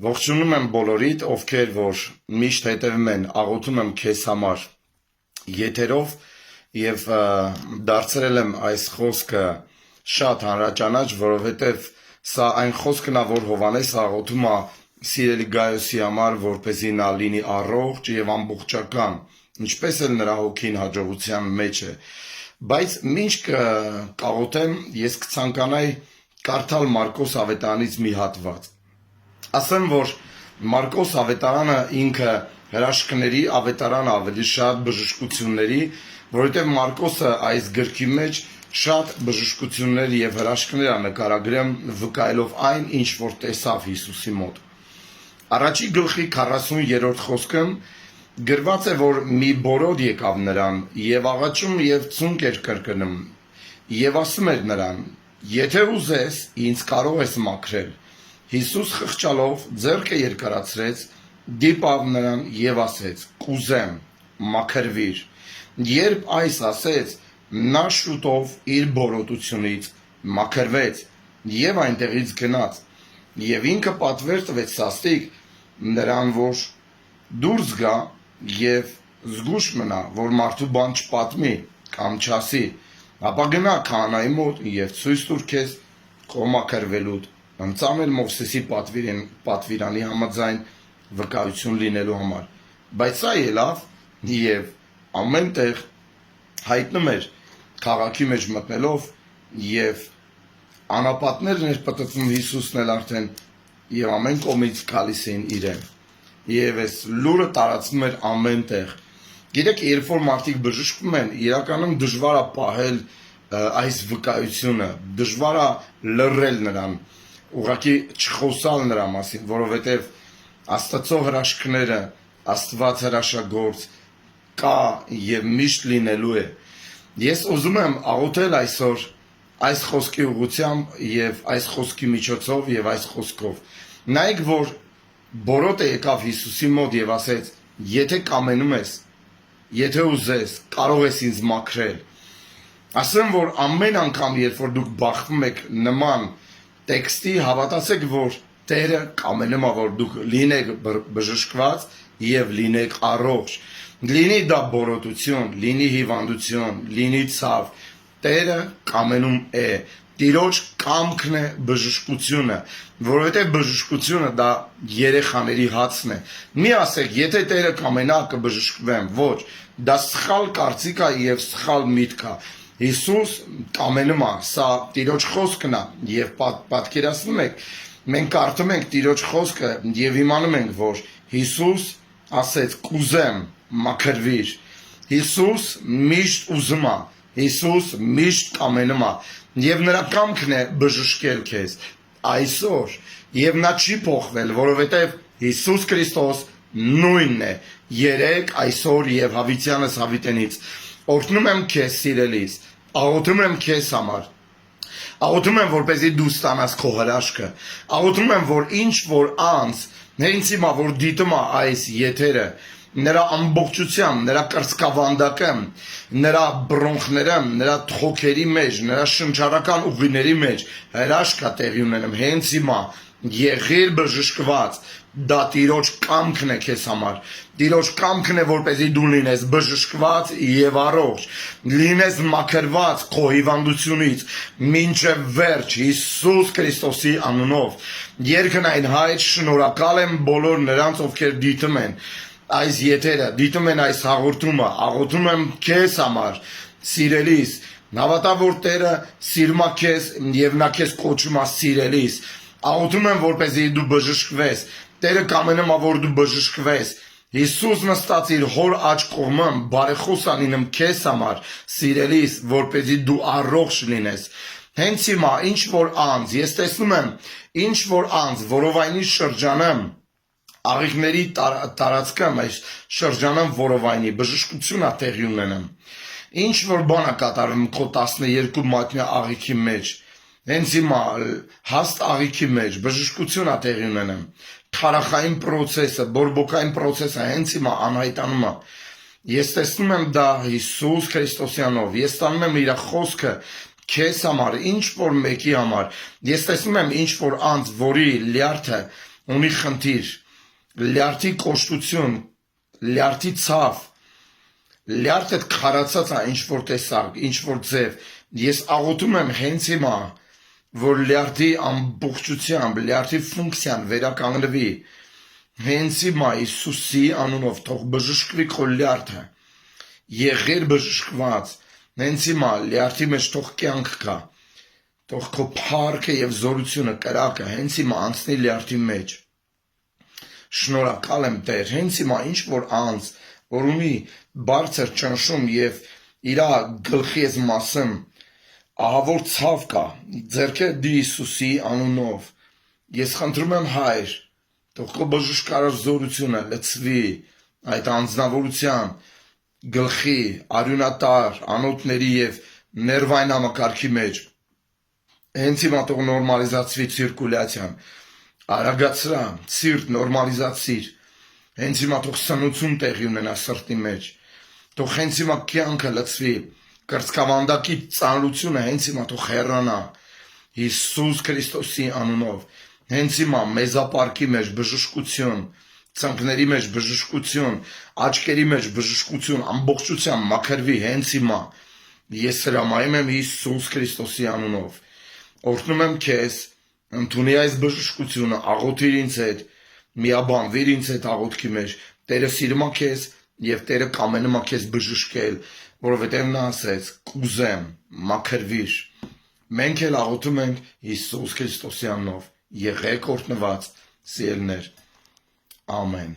Ողջունում եմ բոլորիդ, ովքեր որ միշտ հետևում են, աղոթում եմ քեզ համար եթերով եւ դարձրել եմ այս խոսքը շատ հանրաճանաչ, որովհետեւ սա այն խոսքն է, որ Հովհաննես աղոթում է սիրելի Գայոսի համար, որպեսզի նա լինի առողջ եւ ամբողջական, ինչպես էլ նրա հոգին հաջողության մեջ է։ Բայց ինչ կաղոթեմ, ես կցանկանայի կարդալ Մարկոս ավետարանից մի հատված։ Ասեմ, որ Մարկոս ավետարանը ինքը հրաշքների ավետարան ավելի շատ բժշկությունների, որովհետև Մարկոսը այս գրքի մեջ շատ բժշկություններ եւ հրաշքներ է նկարագրում վկայելով այն, ինչ որ տեսավ Հիսուսի մոտ։ Առաջի գլխի 40-րդ խոսքում գրված է, որ մի բորոդ եկավ նրան եւ աղաչում եւ ցունկ էր կրկնում եւ ասում էր նրան. «Եթե ուզես, ինձ կարող ես մաքրել»։ Հիսուս խղճալով ձեռքը երկարացրեց, դիպավ նրան եւ ասեց. «Կուզեմ, մաքրվիր»։ Երբ այս ասեց, նա շուտով իր բորոտությունից մաքրվեց եւ այնտեղից գնաց։ Եվ ինքը պատվեր տվեց սաստիկ նրան, որ դուրս գա եւ զգուշ մնա, որ մարդու բան չպատմի կամ չասի, ապա գնա քահանայի մոտ եւ ցույց տուր քեզ քո մաքրվելուդ, ընծանել Մովսեսի պատվիրանի համաձայն վկայություն լինելու համար։ Բայց սա ելավ եւ ամենտեղ հայտնում էր քաղաքի մեջ մտնելով եւ անապատներն էր պատտվում Հիսուսն էլ արդեն եւ ամեն կողմից գալիս էին իրեն։ Եվ այս լուրը տարածվում էր ամենտեղ։ Գիտեք, երբ որ մարդիկ բժշկվում են, իրականում դժվար է պահել այս վկայությունը, դժվար է լռել նրան, ուղղակի չխոսալ նրա մասին, որովհետև Աստծո հրաշքները, Աստված հրաշագործ կա եւ միշտ լինելու է։ Ես ուզում եմ աղոթել այսօր այս խոսքի ուղղությամբ եւ այս խոսքի միջոցով եւ այս խոսքով։ Նայեք, որ բորոտը եկավ Հիսուսի մոտ եւ ասեց. «Եթե կամենում ես, եթե ուզես, կարող ես ինձ մաքրել»։ Ասեմ, որ ամեն անգամ, երբ որ դուք բախվում եք նման տեքստի, հավատացեք, որ Տերը կամենում է, որ դուք լինեք բժշկված եւ լինեք առողջ։ Լինի դա բորոտություն, լինի հիվանդություն, լինի ցավ, Տերը կամենում է։ Տիրոջ կամքն է բժշկությունը, որովհետև բժշկությունը դա երեխաների հացն է։ Մի ասեք, եթե Տերը կամենա կբժշկվեմ, ոչ, դա սխալ կարծիք է եւ սխալ միտք է։ Հիսուս կամենում է, սա Տիրոջ խոսքն է եւ պատկերացնում եք, մենք կարդում ենք Տիրոջ խոսքը եւ իմանում ենք, որ Հիսուս ասեց. «Կուզեմ, մաքրվիր»։ Հիսուս միշտ ուզում է, Հիսուս միշտ կամենում է եւ նրա կամքն է բժշկել քեզ այսօր եւ նա չի փոխվել, որովհետեւ Հիսուս Քրիստոս նույնն է երեք, այսօր եւ հավիտյանս հավիտենից։ Օրհնում եմ քեզ սիրելիս, աղոթում եմ քեզ համար, աղոթում եմ, որպեսզի դու ստանաս քո հրաշքը, աղոթում եմ, որ ինչ որ անց հենց հիմա որ դիտում է այս եթերը, նրա ամբողջությամբ, նրա կրծքավանդակը, նրա բրոնխները, նրա թոքերի մեջ, նրա շնչառական ուղիների մեջ հրաշք է տեղի ունենում հենց հիմա, եղիր բժշկված, դա Տիրոջ կամքն է քեզ համար։ Տիրոջ կամքն է, որպեսզի դու լինես բժշկված եւ առողջ, լինես մաքրված քո հիվանդությունից մինչեւ վերջ Հիսուս Քրիստոսի անունով։ Երկնային Հայր, շնորհակալ եմ բոլոր նրանց, ովքեր դիտում են այս եթերը, դիտում են այս հաղորդումը, աղոթում եմ քեզ համար, սիրելիս, հավատա, որ Տերը սիրում է քեզ եւ նա քեզ կոչում է սիրելիս։ Աղոթում եմ, որպեսզի դու բժշկվես, Տերը կամենում է, որ դու բժշկվես։ Հիսուս նստած իր հոր աջ կողմում բարեխոս անինում քեզ համար, սիրելիս, որպեսզի դու առողջ լինես։ Հենց հիմա ինչ որ անձ, ես տեսնում եմ, ինչ որ անձ, որովայնի շրջանը աղիքների տարածքամ այս շրջանում որովայնի բժշկություն է տեղի ունենում։ Ինչ որ բան է կատարվում քո 12 մատնյա աղիքի մեջ, հենց հիմա հաստ աղիքի մեջ բժշկություն է տեղի ունենում։ Քարախային process-ը, բորբոքային process-ը հենց հիմա անհայտանում է։ Ես տեսնում եմ դա Հիսուս Քրիստոսյանով, ես ստանում եմ իր խոսքը քեզ համար, ինչ որ մեկի համար։ Ես տեսնում եմ ինչ որ անձ, որի լյարդը ունի խնդիր, լյարդի կոշտություն, լյարդի ցավ, լյարդը քարացած է ինչ-որ տեսակ, ինչ-որ ձև, ես աղոթում եմ հենց հիմա, որ լյարդի ամբողջությամբ, լյարդի ֆունկցիան վերականգնվի, հենց հիմա Հիսուսի անունով թող բժշկվի քո լյարդը, եղեր բժշկված, հենց հիմա լյարդի մեջ թող կյանք կա, թող քո փառքը եւ զորությունը կրակը հենց հիմա անցնի լյարդի մեջ, շնորհակալ եմ Տեր, հենց հիմա ինչ որ անձ, որ ունի բարձր ճնշում եւ իրա գլխի այս մասում ահավոր ցավ կա, ձեռքերը դի Հիսուսի անունով, ես խնդրում եմ Հայր, թող քո բժշկարար զորությունը լցվի այդ անձնավորության գլխի, արյունատար, անոթների եւ ներվային համակարգի մեջ, հենց հիմա թող նորմալիզացվի ցիրկուլյացիան, արագացրա, սիրտ նորմալիզացիր, հենց հիմա թող սնուցում տեղի ունենա սրտի մեջ, թող հենց հիմա կյանքը լցվի, կրծքավանդակի ծանրությունը հենց հիմա թող հեռանա, Հիսուս Քրիստոսի անունով, հենց հիմա մեզապարկի մեջ բժշկություն, ծնկների մեջ բժշկություն, աչքերի մեջ բժշկություն, ամբողջությամբ մաքրվի հենց հիմա, ես հրամայում եմ Հիսուս Քրիստոսի անունով, օրհնում եմ քեզ, ընդունի այս բժշկությունը, աղոթիր ինձ հետ, միաբանվիր ինձ հետ աղոթքի մեջ, Տերը սիրում է քեզ եւ Տերը կամենում է քեզ բժշկել, որովհետեւ նա ասեց, կուզեմ, մաքրվիր, մենք էլ աղոթում ենք Հիսուս Քրիստոսի անունով, եղեք օրհնված, սիրելիներ, ամեն